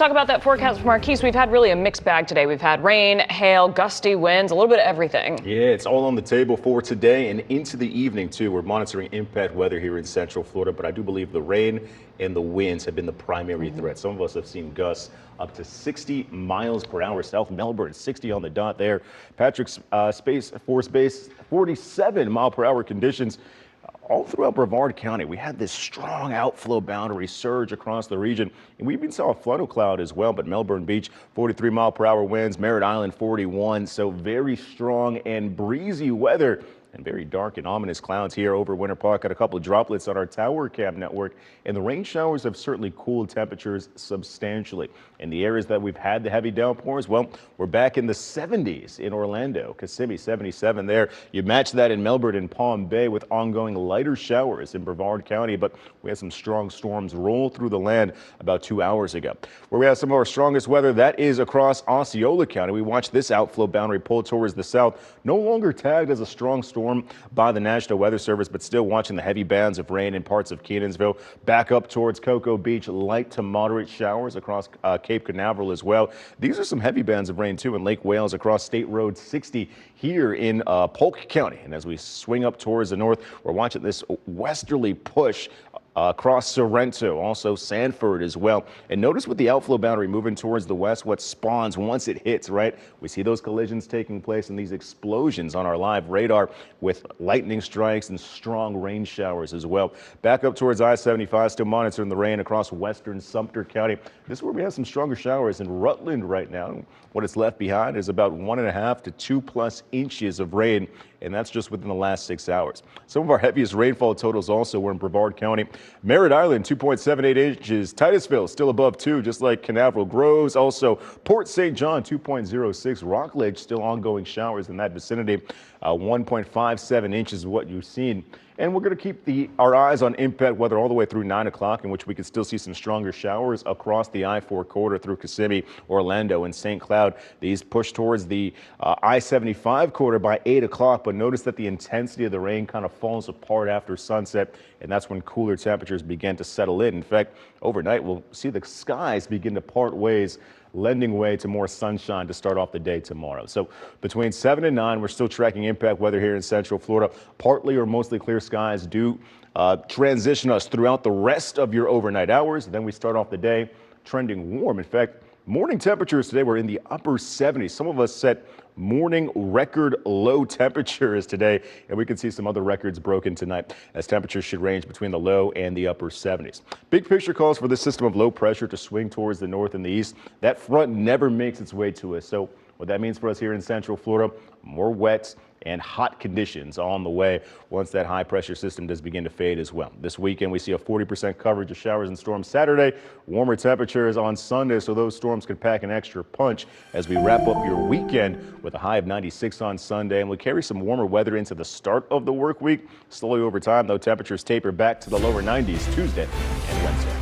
Talk about that forecast from Marquise. We've had really a mixed bag today. We've had rain, hail, gusty winds, a little bit of everything. Yeah, it's all on the table for today and into the evening, too. We're monitoring impact weather here in Central Florida, but I do believe the rain and the winds have been the primary threat. Some of us have seen gusts up to 60 miles per hour. South Melbourne, 60 on the dot there. Patrick's Space Force Base, 47 mile per hour conditions. All throughout Brevard County, we had this strong outflow boundary surge across the region, and we even saw a funnel cloud as well. But Melbourne Beach, 43 mile per hour winds, Merritt Island, 41. So very strong and breezy weather and very dark and ominous clouds here over Winter Park. Got a couple of droplets on our tower cam network, and the rain showers have certainly cooled temperatures substantially. In the areas that we've had the heavy downpours, well, we're back in the 70s in Orlando, Kissimmee 77 there. You match that in Melbourne and Palm Bay with ongoing lighter showers in Brevard County, but we had some strong storms roll through the land about 2 hours ago. Where we have some of our strongest weather, that is across Osceola County. We watched this outflow boundary pull towards the south, no longer tagged as a strong storm by the National Weather Service, but still watching the heavy bands of rain in parts of Kenansville. Back up towards Cocoa Beach, light to moderate showers across Cape Canaveral as well. These are some heavy bands of rain too in Lake Wales across State Road 60 here in Polk County. And as we swing up towards the north, we're watching this westerly push across Sorrento, also Sanford as well. And notice with the outflow boundary moving towards the west, what spawns once it hits, right? We see those collisions taking place and these explosions on our live radar with lightning strikes and strong rain showers as well. Back up towards I-75, still monitoring the rain across western Sumter County. This is where we have some stronger showers in Rutland right now. What it's left behind is about 1.5 to 2+ inches of rain, and that's just within the last 6 hours. Some of our heaviest rainfall totals also were in Brevard County. Merritt Island, 2.78 inches. Titusville, still above 2, just like Canaveral Groves. Also, Port St. John, 2.06. Rockledge, still ongoing showers in that vicinity. 1.57 inches is what you've seen. And we're going to keep our eyes on impact weather all the way through 9 o'clock, in which we can still see some stronger showers across the I-4 corridor through Kissimmee, Orlando, and St. Cloud. These push towards the I-75 corridor by 8 o'clock, but notice that the intensity of the rain kind of falls apart after sunset, and that's when cooler temperatures begin to settle in. In fact, overnight, we'll see the skies begin to part ways, lending way to more sunshine to start off the day tomorrow. So between 7 and 9, we're still tracking impact weather here in Central Florida. Partly or mostly clear skies do transition us throughout the rest of your overnight hours. Then we start off the day trending warm. In fact, morning temperatures today were in the upper 70s. Some of us set morning record low temperatures today, and we can see some other records broken tonight as temperatures should range between the low and the upper 70s. Big picture calls for this system of low pressure to swing towards the north and the east. That front never makes its way to us. So what that means for us here in Central Florida, more wet and hot conditions on the way once that high pressure system does begin to fade as well. This weekend, we see a 40% coverage of showers and storms Saturday, warmer temperatures on Sunday, so those storms could pack an extra punch as we wrap up your weekend with a high of 96 on Sunday. And we'll carry some warmer weather into the start of the work week. Slowly over time, though, temperatures taper back to the lower 90s Tuesday and Wednesday.